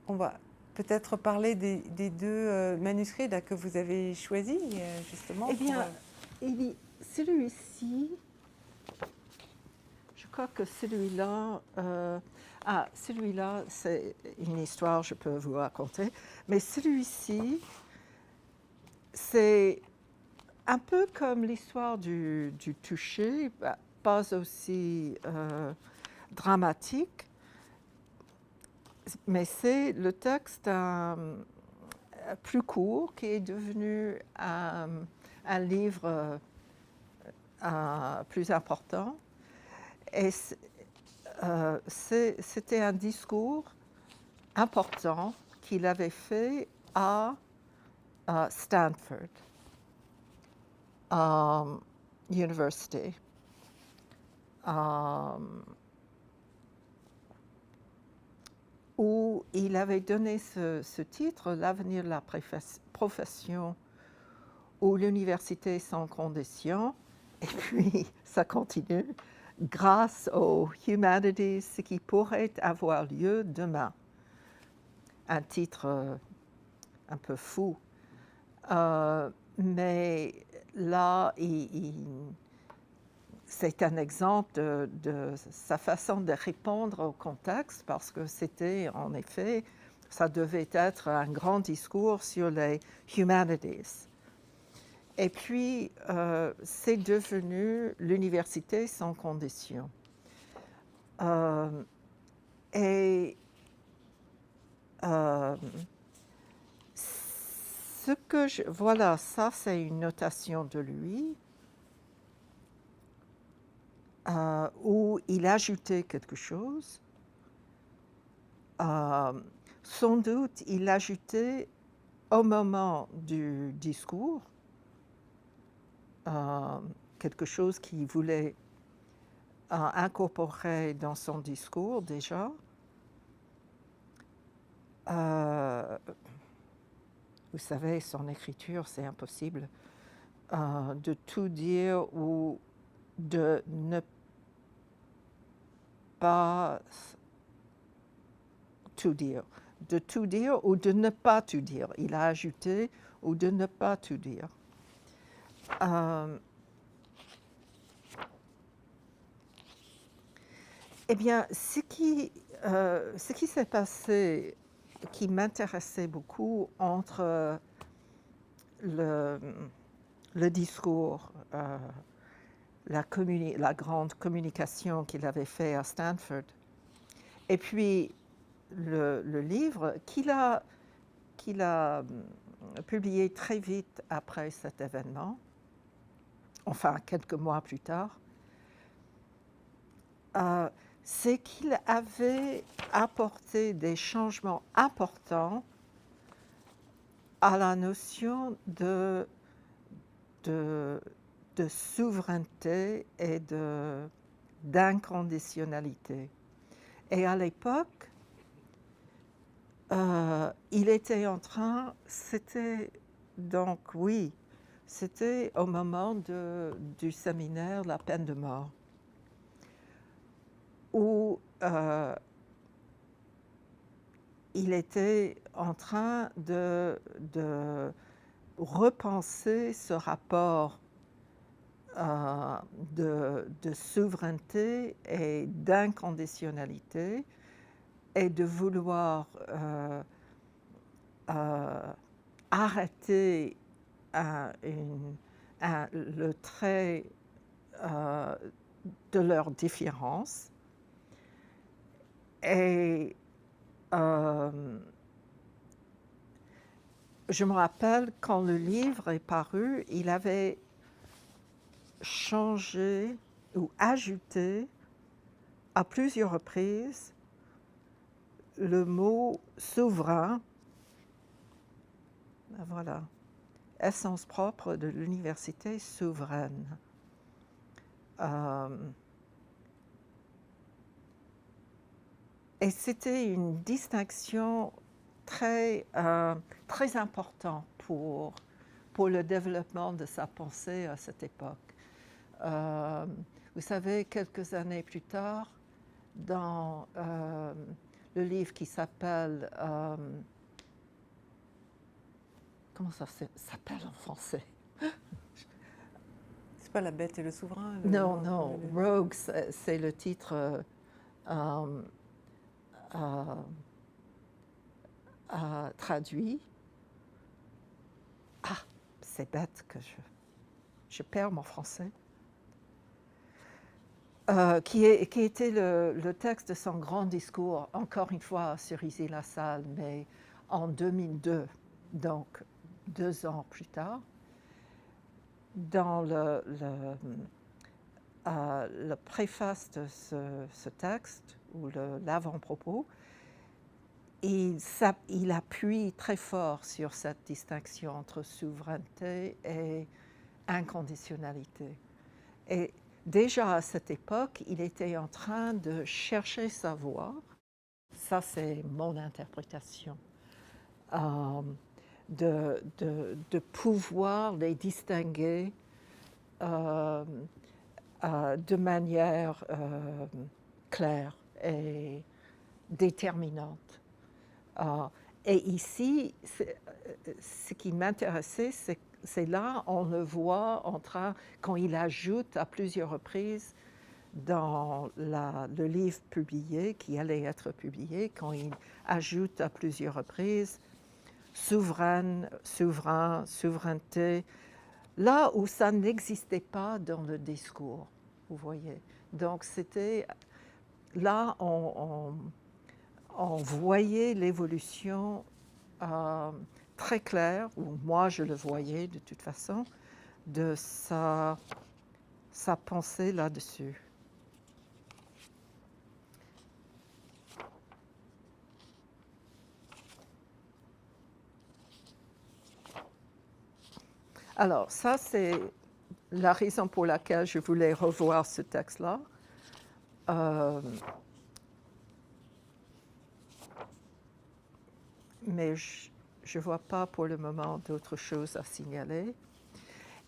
on va peut-être parler des deux manuscrits là, que vous avez choisis, justement. Eh bien, celui-ci, je crois que celui-là, celui-là, c'est une histoire, je peux vous raconter, mais celui-ci, c'est un peu comme l'histoire du toucher, pas aussi dramatique, mais c'est le texte plus court qui est devenu un livre plus important. Et c'était un discours important qu'il avait fait à Stanford University. Où il avait donné ce titre, L'avenir de la profession ou l'université sans condition, et puis ça continue, grâce aux humanities, ce qui pourrait avoir lieu demain. Un titre un peu fou. Mais là, c'est un exemple de sa façon de répondre au contexte, parce que c'était, en effet, ça devait être un grand discours sur les humanities. Et puis, c'est devenu l'université sans condition. Voilà, ça c'est une notation de lui, où il ajoutait quelque chose. Sans doute, il ajoutait au moment du discours quelque chose qu'il voulait incorporer dans son discours déjà. Vous savez, son écriture, c'est impossible de tout dire ou de ne pas tout dire. De tout dire ou de ne pas tout dire. Il a ajouté ou de ne pas tout dire. Eh bien, ce qui s'est passé, qui m'intéressait beaucoup entre le discours, la grande communication qu'il avait fait à Stanford, et puis le livre qu'il a publié très vite après cet événement, enfin quelques mois plus tard, c'est qu'il avait apporté des changements importants à la notion de souveraineté et d'inconditionnalité. Et à l'époque, il était en train, c'était donc, oui, c'était au moment du séminaire La peine de mort, où il était en train de repenser ce rapport de souveraineté et d'inconditionnalité, et de vouloir arrêter le trait de leur différence. Et je me rappelle, quand le livre est paru, il avait changé ou ajouté à plusieurs reprises le mot souverain. Voilà, essence propre de l'université souveraine. Et c'était une distinction très importante pour le développement de sa pensée à cette époque. Vous savez, quelques années plus tard, dans le livre qui s'appelle... comment ça s'appelle en français? C'est pas La Bête et le Souverain? Non, Rogue, c'est le titre traduit. Ah, c'est bête que je perds mon français. Qui était le texte de son grand discours, encore une fois à Cerisy-la-Salle, mais en 2002, donc 2 ans plus tard. Dans le préface de ce texte, ou l'avant-propos, il appuie très fort sur cette distinction entre souveraineté et inconditionnalité. Et déjà à cette époque, il était en train de chercher sa voie. Ça, c'est mon interprétation. De pouvoir les distinguer de manière claire et déterminante. Et ici, ce qui m'intéressait, c'est là, on le voit quand il ajoute à plusieurs reprises dans le livre publié, qui allait être publié, quand il ajoute à plusieurs reprises souveraine, souverain, souveraineté, là où ça n'existait pas dans le discours, vous voyez. Donc c'était, là on voyait l'évolution très claire, ou moi je le voyais de toute façon, de sa pensée là-dessus. Alors, ça, c'est la raison pour laquelle je voulais revoir ce texte-là. Mais je ne vois pas pour le moment d'autres choses à signaler.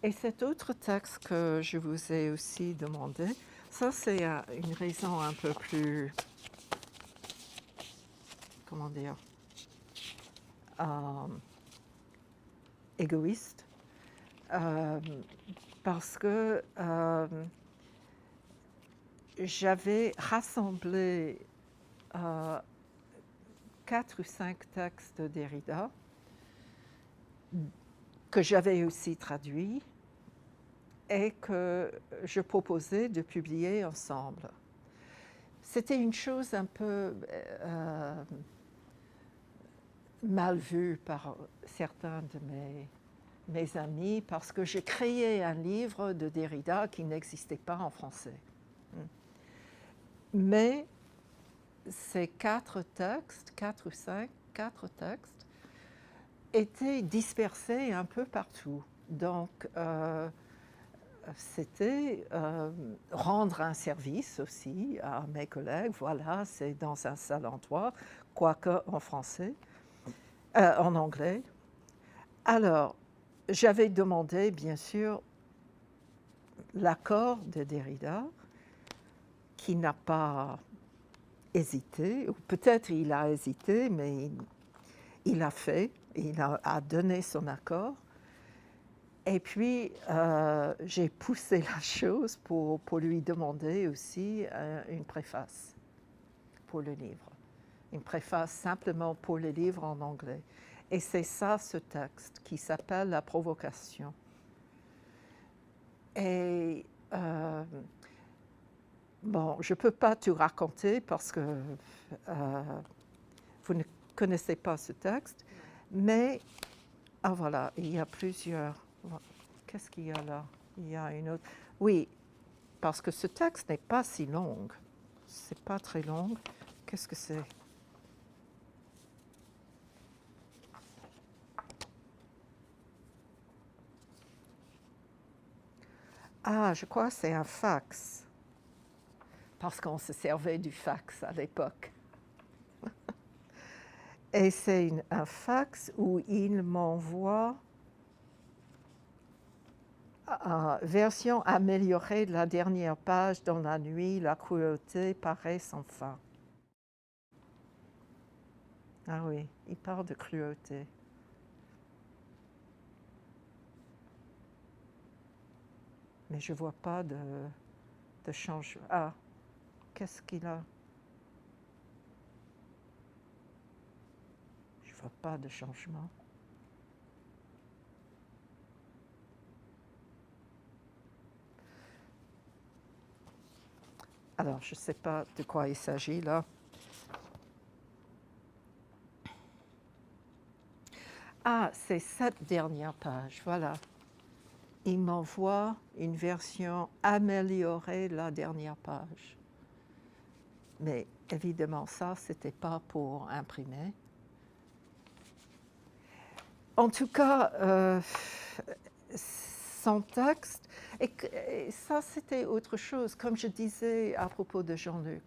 Et cet autre texte que je vous ai aussi demandé, ça, c'est une raison un peu plus, comment dire, égoïste. Parce que j'avais rassemblé 4 ou 5 textes de Derrida que j'avais aussi traduits et que je proposais de publier ensemble. C'était une chose un peu mal vue par certains de mes amis parce que j'ai créé un livre de Derrida qui n'existait pas en français. Mais ces 4 ou 5 textes, étaient dispersés un peu partout. Donc, c'était rendre un service aussi à mes collègues. Voilà, c'est dans un seul endroit, quoique en français, en anglais. Alors, j'avais demandé, bien sûr, l'accord de Derrida, qui n'a pas hésité, ou peut-être il a hésité, mais il a fait, il a donné son accord. Et puis, j'ai poussé la chose pour lui demander aussi une préface pour le livre. Une préface simplement pour le livre en anglais. Et c'est ça, ce texte, qui s'appelle La provocation. Et bon, je ne peux pas tout raconter parce que vous ne connaissez pas ce texte, mais voilà, il y a plusieurs. Qu'est-ce qu'il y a là? Il y a une autre. Oui, parce que ce texte n'est pas si long. C'est pas très long. Qu'est-ce que c'est? Ah, je crois que c'est un fax. Parce qu'on se servait du fax à l'époque. Et c'est un fax où il m'envoie version améliorée de la dernière page. Dans la nuit, la cruauté paraît sans fin. Ah oui, il parle de cruauté. Mais je ne vois pas de changement. Ah, qu'est-ce qu'il a? Je ne vois pas de changement. Alors, je ne sais pas de quoi il s'agit là. Ah, c'est cette dernière page, voilà. Il m'envoie une version améliorée de la dernière page. Mais évidemment, ça, ce n'était pas pour imprimer. En tout cas, son texte, et ça, c'était autre chose. Comme je disais à propos de Jean-Luc,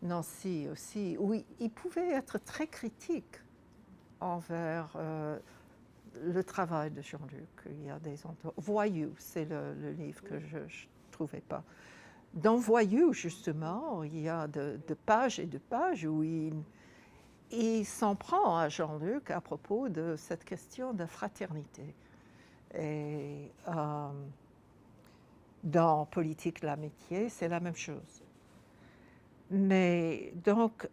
Nancy aussi, oui, il pouvait être très critique envers le travail de Jean-Luc. Il y a des Voyou, c'est le livre que je ne trouvais pas. Dans Voyou, justement, il y a de pages et de pages où il s'en prend à Jean-Luc à propos de cette question de fraternité. Et dans Politique de l'amitié, c'est la même chose. Mais donc,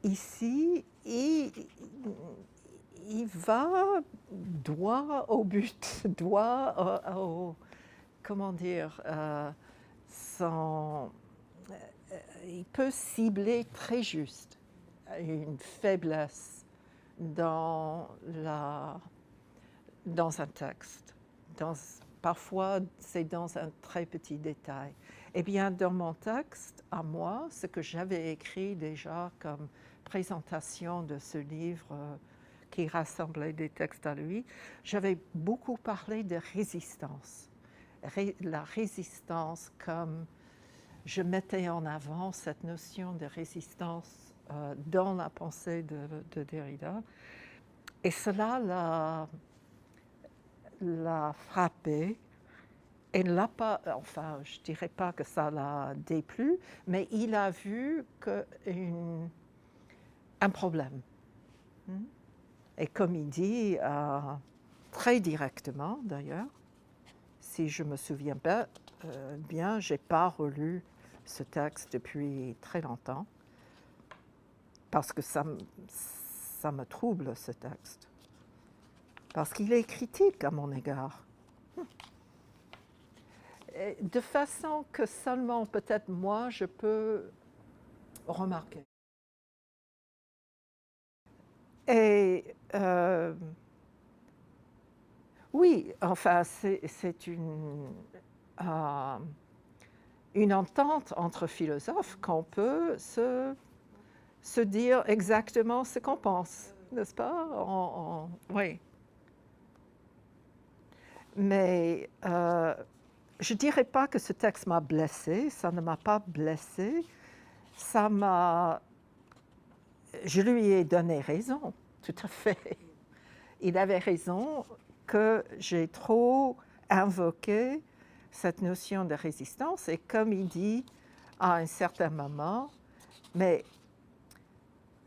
ici, il va droit au but, droit au comment dire, il peut cibler très juste une faiblesse dans un texte. Parfois, c'est dans un très petit détail. Eh bien, dans mon texte, à moi, ce que j'avais écrit déjà comme présentation de ce livre qui rassemblait des textes à lui, j'avais beaucoup parlé de résistance. La résistance comme je mettais en avant cette notion de résistance dans la pensée de Derrida. Et cela l'a frappé et ne l'a pas, enfin, je ne dirais pas que ça l'a déplu, mais il a vu un problème. Et comme il dit, très directement d'ailleurs, si je me souviens bien, je n'ai pas relu ce texte depuis très longtemps, parce que ça me trouble, ce texte. Parce qu'il est critique à mon égard. De façon que seulement peut-être moi, je peux remarquer. Et oui, enfin, c'est une entente entre philosophes qu'on peut se dire exactement ce qu'on pense, n'est-ce pas? Oui. Mais je ne dirais pas que ce texte m'a blessée, ça ne m'a pas blessée, je lui ai donné raison, tout à fait. Il avait raison que j'ai trop invoqué cette notion de résistance, et comme il dit à un certain moment, mais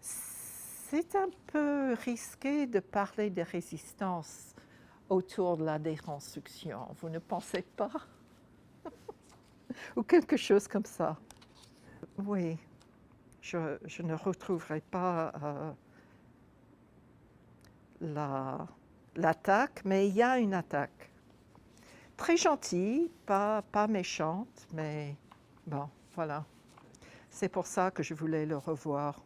c'est un peu risqué de parler de résistance autour de la déconstruction, vous ne pensez pas? Ou quelque chose comme ça. Oui, je ne retrouverai pas l'attaque, mais il y a une attaque. Très gentille, pas méchante, mais bon, voilà. C'est pour ça que je voulais le revoir.